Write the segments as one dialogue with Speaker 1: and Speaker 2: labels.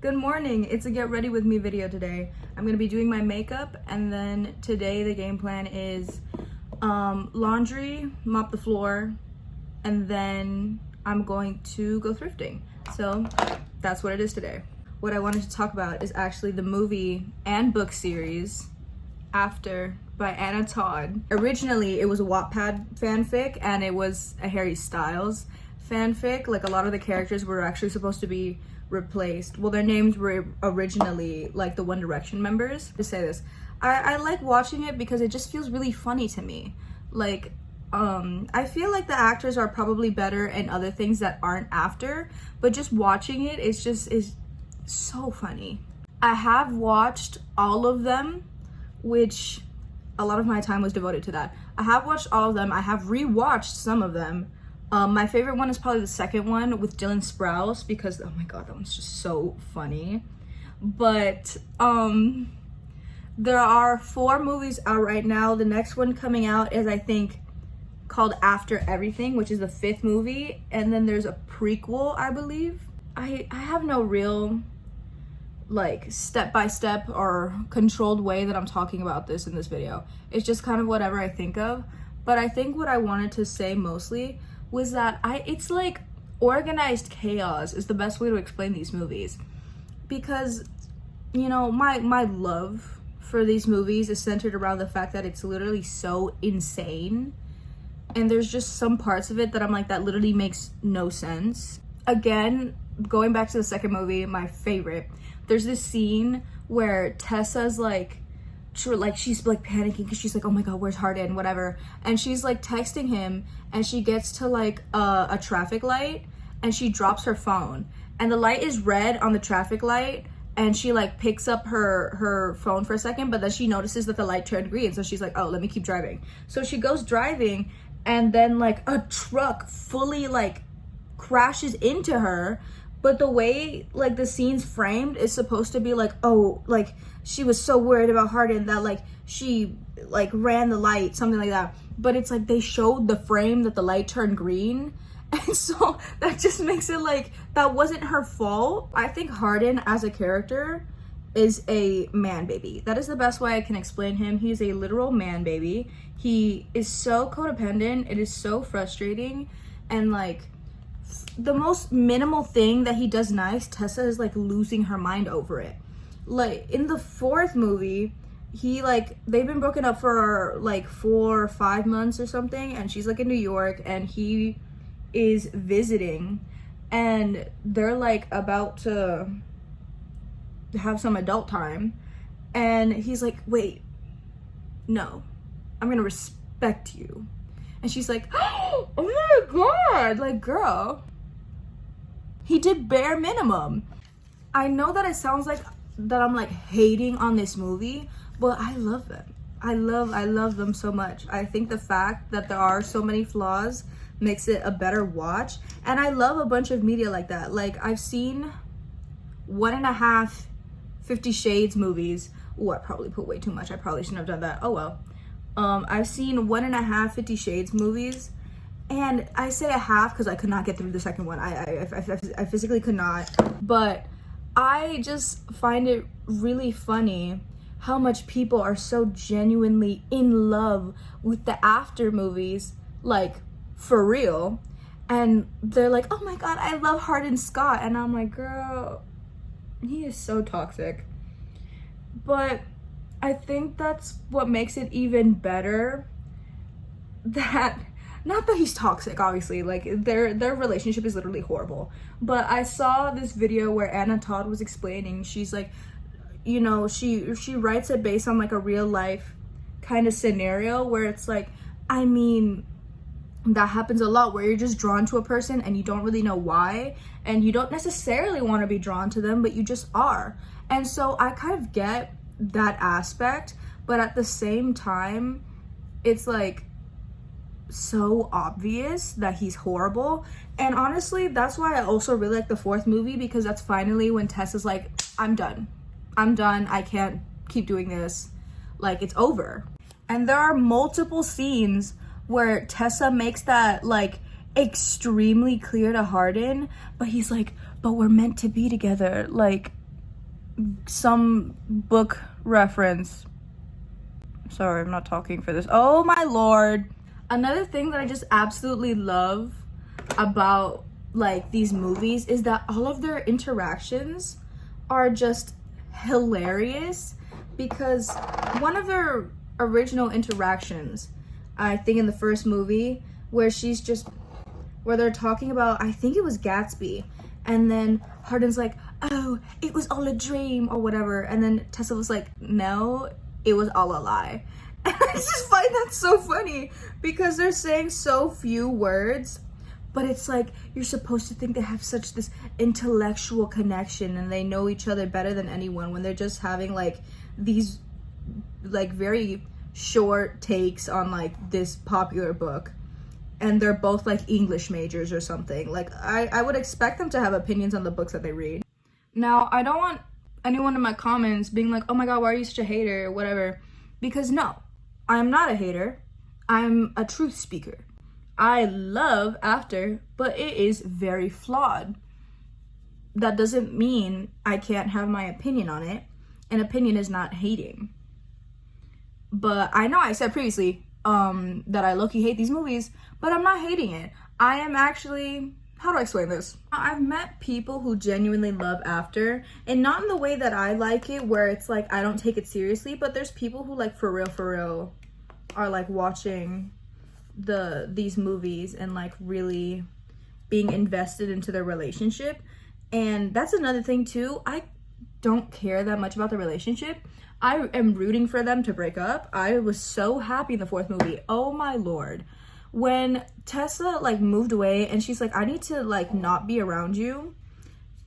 Speaker 1: Good morning. It's a get ready with me video today. I'm gonna be doing my makeup, and then today the game plan is laundry, mop the floor, and then I'm going to go thrifting. So that's what it is today. What I wanted to talk about is actually the movie and book series After by Anna Todd. Originally it was a Wattpad fanfic and it was a Harry Styles fanfic. Like, a lot of the characters were actually supposed to be replaced. Well, their names were originally like the One Direction members. To say this, I like watching it because it just feels really funny to me. Like, I feel like the actors are probably better in other things that aren't After, but just watching it is so funny. I have watched all of them, which a lot of my time was devoted to that. I have watched all of them. I have rewatched some of them. My favorite one is probably the second one with Dylan Sprouse, because oh my god, that one's just so funny. But there are 4 movies out right now. The next one coming out is, I think, called After Everything, which is the 5th movie, and then there's a prequel, I believe. I have no real like step-by-step or controlled way that I'm talking about this in this video. It's just kind of whatever I think of. But I think what I wanted to say mostly was that it's like organized chaos is the best way to explain these movies, because, you know, my love for these movies is centered around the fact that it's literally so insane, and there's just some parts of it that I'm like, that literally makes no sense. Again, going back to the second movie, my favorite, there's this scene where Tessa's like she's like panicking because she's like, oh my god, where's Hardin, whatever, and she's like texting him, and she gets to like a traffic light, and she drops her phone, and the light is red on the traffic light, and she like picks up her phone for a second, but then she notices that the light turned green, so she's like, oh, let me keep driving. So she goes driving, and then like a truck fully like crashes into her. But the way like the scene's framed is supposed to be like, oh, like she was so worried about Hardin that like she like ran the light, something like that. But it's like they showed the frame that the light turned green, and so that just makes it like that wasn't her fault. I think Hardin as a character is a man baby. That is the best way I can explain him. He's a literal man baby. He is so codependent. It is so frustrating, and like the most minimal thing that he does nice, Tessa is like losing her mind over it. Like in the 4th movie, he like, they've been broken up for like 4 or 5 months or something, and she's like in New York, and he is visiting, and they're like about to have some adult time, and he's like, wait, no, I'm gonna respect you. And she's like, oh my god, like, girl, he did bare minimum. I know that it sounds like that I'm like hating on this movie, but I love them. I love them so much. I think the fact that there are so many flaws makes it a better watch, and I love a bunch of media like that. Like, I've seen 1.5 50 Shades movies. Oh, I probably put way too much. I probably shouldn't have done that. Oh well. I've seen 1.5 50 Shades movies, and I say a half because I could not get through the second one. I physically could not, but I just find it really funny how much people are so genuinely in love with the After movies, like for real, and they're like, oh my god, I love Hardin Scott, and I'm like, girl, he is so toxic. But I think that's what makes it even better, that, not that he's toxic, obviously, like their relationship is literally horrible, but I saw this video where Anna Todd was explaining, she's like, you know, she writes it based on like a real life kind of scenario where it's like, I mean, that happens a lot, where you're just drawn to a person and you don't really know why, and you don't necessarily want to be drawn to them, but you just are. And so I kind of get that aspect, but at the same time, it's like so obvious that he's horrible. And honestly, that's why I also really like the 4th movie, because that's finally when Tessa's like, I'm done, I can't keep doing this, like, it's over. And there are multiple scenes where Tessa makes that like extremely clear to Hardin, but he's like, but we're meant to be together, like some book reference. Sorry, I'm not talking for this. Oh my lord. Another thing that I just absolutely love about like these movies is that all of their interactions are just hilarious, because one of their original interactions, I think in the first movie, where they're talking about, I think it was Gatsby, and then Hardin's like, oh, it was all a dream or whatever, and then Tessa was like, no, it was all a lie. And I just find that so funny, because they're saying so few words, but it's like you're supposed to think they have such this intellectual connection and they know each other better than anyone, when they're just having like these like very short takes on like this popular book, and they're both like English majors or something. Like I would expect them to have opinions on the books that they read. Now, I don't want anyone in my comments being like, oh my god, why are you such a hater or whatever, because no, I'm not a hater. I'm a truth speaker. I love After, but it is very flawed. That doesn't mean I can't have my opinion on it. An opinion is not hating. But I know I said previously that I low-key hate these movies, but I'm not hating it. I am actually, how do I explain this? I've met people who genuinely love After, and not in the way that I like it, where it's like I don't take it seriously, but there's people who like for real are like watching these movies and like really being invested into their relationship. And that's another thing too. I don't care that much about the relationship. I am rooting for them to break up. I was so happy in the fourth movie. Oh my lord. When Tessa like moved away and she's like, I need to like not be around you,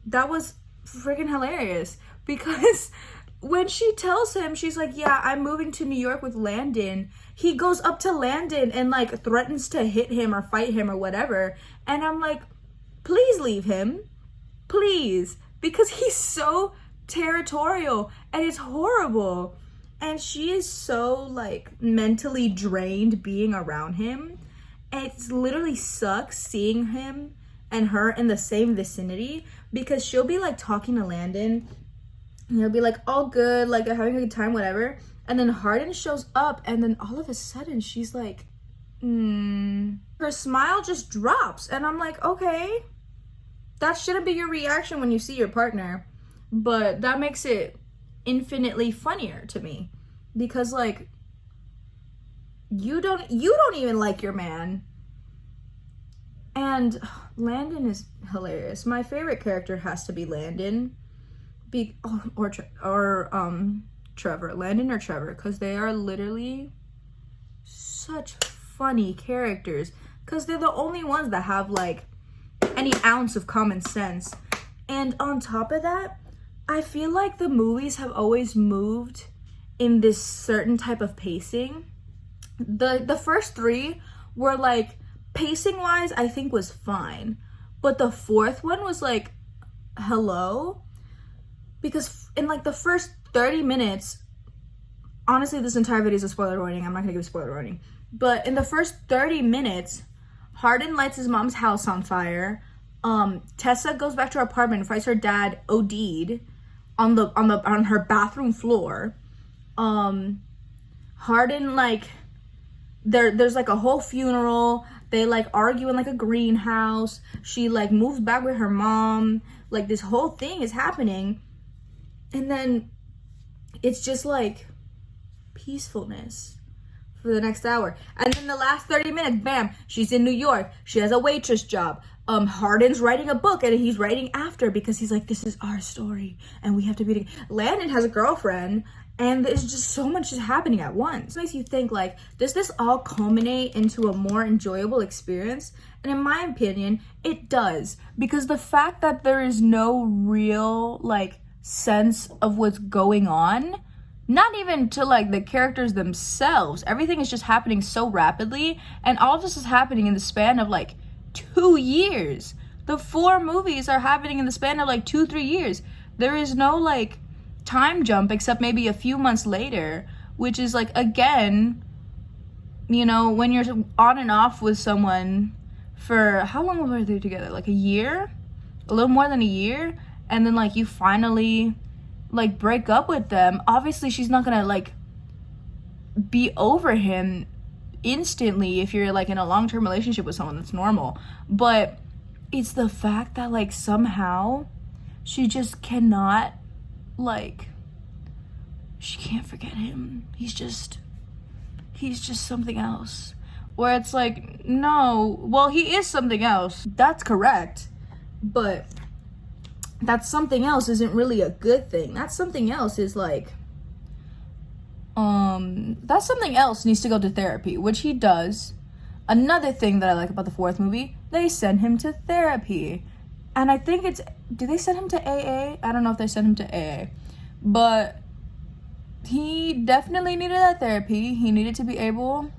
Speaker 1: that was freaking hilarious, because when she tells him, she's like, yeah, I'm moving to New York with Landon, he goes up to Landon and like threatens to hit him or fight him or whatever. And I'm like, please leave him, please, because he's so territorial and it's horrible. And she is so like mentally drained being around him. And it's literally sucks seeing him and her in the same vicinity, because she'll be like talking to Landon and he'll be like, all good, like having a good time, whatever. And then Hardin shows up, and then all of a sudden she's like, her smile just drops. And I'm like, okay, that shouldn't be your reaction when you see your partner. But that makes it infinitely funnier to me, because like, you don't even like your man. And Landon is hilarious. My favorite character has to be Landon. Trevor. Landon or Trevor, because they are literally such funny characters, because they're the only ones that have like any ounce of common sense. And on top of that, I feel like the movies have always moved in this certain type of pacing. The first three were like, pacing wise, I think was fine, but the fourth one was like, hello? Because in like the first 30 minutes, honestly, this entire video is a spoiler warning. I'm not gonna give a spoiler warning. But in the first 30 minutes, Hardin lights his mom's house on fire. Tessa goes back to her apartment and finds her dad OD'd on her bathroom floor. Hardin like, there's like a whole funeral. They like argue in like a greenhouse. She like moves back with her mom. Like this whole thing is happening. And then it's just like peacefulness for the next hour. And then the last 30 minutes, bam, she's in New York. She has a waitress job. Hardin's writing a book, and he's writing After, because he's like, this is our story and we have to be together. Landon has a girlfriend, and there's just so much just happening at once. It makes you think like, does this all culminate into a more enjoyable experience? And in my opinion, it does, because the fact that there is no real like sense of what's going on, not even to like the characters themselves, everything is just happening so rapidly, and all of this is happening in the span of like 2 years. The 4 movies are happening in the span of like 2-3 years. There is no like time jump except maybe a few months later, which is like, again, you know, when you're on and off with someone for how long were they together, like a year, a little more than a year, and then like you finally like break up with them, obviously she's not gonna like be over him instantly. If you're like in a long-term relationship with someone, that's normal. But it's the fact that like somehow she just cannot, like, she can't forget him. He's just something else. Where it's like, no, well, he is something else, that's correct, but that something else isn't really a good thing. That something else is like, that something else needs to go to therapy, which he does. Another thing that I like about the fourth movie, they send him to therapy. And I think do they send him to AA? I don't know if they sent him to AA. But he definitely needed that therapy. He needed to be able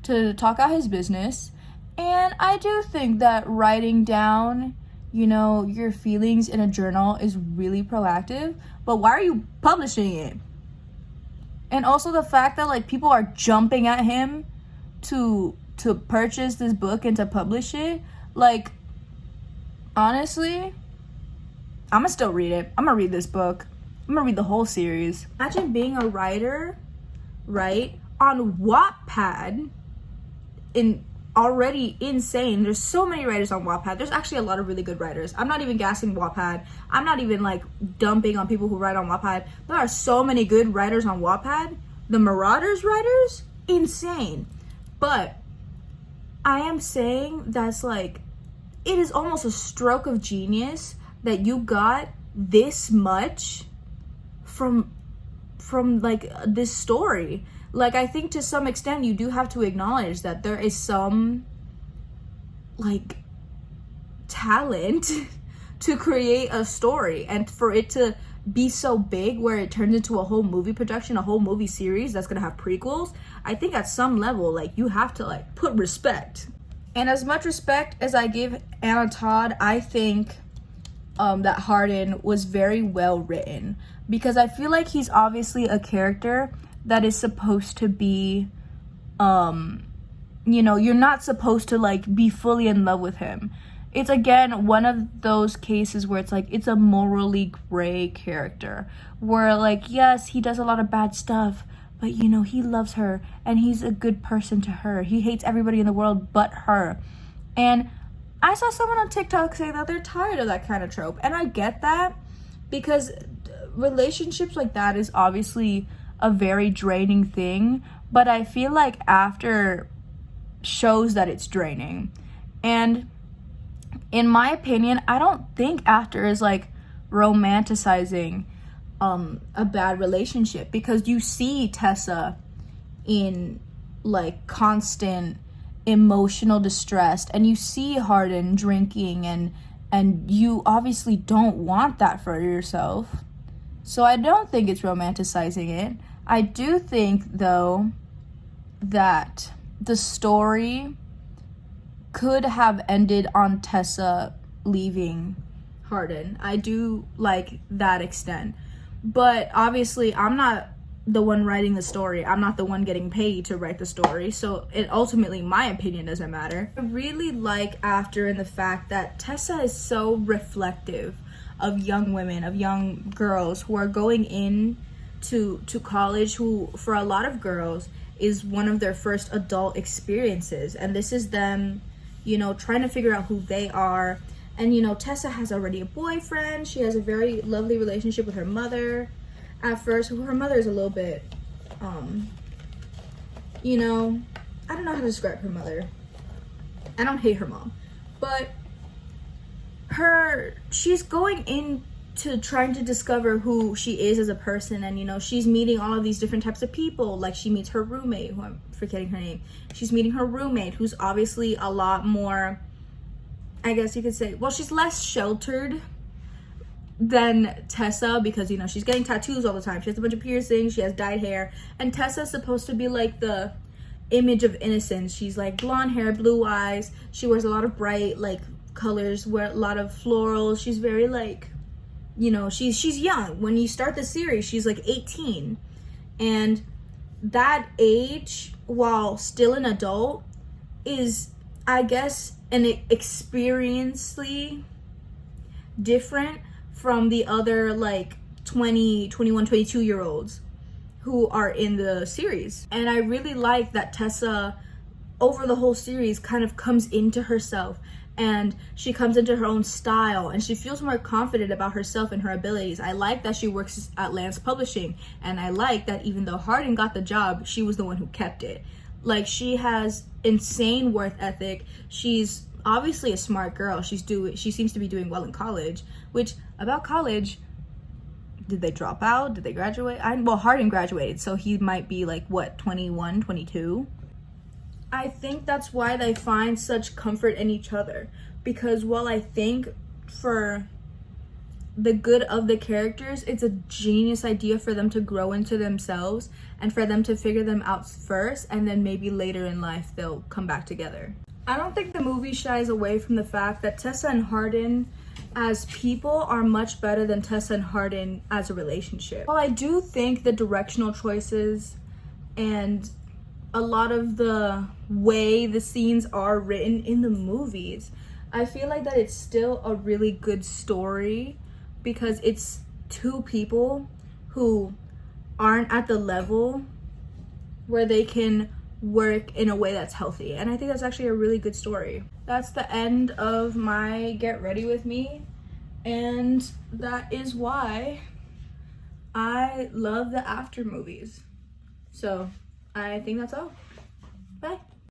Speaker 1: to talk out his business. And I do think that writing down, you know, your feelings in a journal is really proactive. But why are you publishing it? And also the fact that like people are jumping at him to purchase this book and to publish it, like, honestly, I'm gonna still read it. I'm gonna read this book. I'm gonna read the whole series. Imagine being a writer, right, on Wattpad. Already insane. There's so many writers on Wattpad. There's actually a lot of really good writers. I'm not even gassing Wattpad. I'm not even like dumping on people who write on Wattpad. There are so many good writers on Wattpad. The Marauders writers, insane. But I am saying that's like, it is almost a stroke of genius that you got this much from like this story. Like, I think to some extent you do have to acknowledge that there is some like talent to create a story, and for it to be so big where it turns into a whole movie production, a whole movie series that's gonna have prequels. I think at some level, like, you have to like put respect. And as much respect as I give Anna Todd, I think that Hardin was very well written, because I feel like he's obviously a character that is supposed to be, you know, you're not supposed to like be fully in love with him. It's again one of those cases where it's like, it's a morally gray character where like, yes, he does a lot of bad stuff, but you know, he loves her and he's a good person to her. He hates everybody in the world but her. And I saw someone on TikTok say that they're tired of that kind of trope, and I get that, because relationships like that is obviously a very draining thing, but I feel like After shows that it's draining. And in my opinion, I don't think After is like romanticizing a bad relationship, because you see Tessa in like constant emotional distress, and you see Hardin drinking, and you obviously don't want that for yourself. So I don't think it's romanticizing it. I do think, though, that the story could have ended on Tessa leaving Hardin. I do like that extent. But obviously, I'm not the one writing the story. I'm not the one getting paid to write the story. So it ultimately, my opinion doesn't matter. I really like After in the fact that Tessa is so reflective of young women, of young girls who are going in to college, who for a lot of girls is one of their first adult experiences, and this is them, you know, trying to figure out who they are. And you know, Tessa has already a boyfriend. She has a very lovely relationship with her mother. At first, her mother is a little bit you know, I don't know how to describe her mother. I don't hate her mom, but she's going into trying to discover who she is as a person, and you know, she's meeting all of these different types of people. Like, she meets her roommate, who I'm forgetting her name. She's meeting her roommate, who's obviously a lot more, I guess you could say, well, she's less sheltered than Tessa, because you know, she's getting tattoos all the time. She has a bunch of piercings, she has dyed hair, and Tessa's supposed to be like the image of innocence. She's like blonde hair, blue eyes, she wears a lot of bright like colors, wear a lot of florals. She's very like, you know, she's young. When you start the series, she's like 18, and that age, while still an adult, is, I guess, an experientially different from the other like 20, 21, 22-year-olds who are in the series. And I really like that Tessa, over the whole series, kind of comes into herself, and she comes into her own style, and she feels more confident about herself and her abilities. I like that she works at Lance Publishing, and I like that even though Hardin got the job, she was the one who kept it. Like, she has insane work ethic. She's obviously a smart girl. She seems to be doing well in college, which, about college, did they drop out? Did they graduate? Well, Hardin graduated, so he might be like, what, 21, 22? I think that's why they find such comfort in each other, because while I think for the good of the characters, it's a genius idea for them to grow into themselves and for them to figure them out first, and then maybe later in life they'll come back together. I don't think the movie shies away from the fact that Tessa and Hardin as people are much better than Tessa and Hardin as a relationship. While I do think the directional choices and a lot of the way the scenes are written in the movies, I feel like that it's still a really good story, because it's two people who aren't at the level where they can work in a way that's healthy. And I think that's actually a really good story. That's the end of my Get Ready With Me. And that is why I love the after movies. So I think that's all. Bye.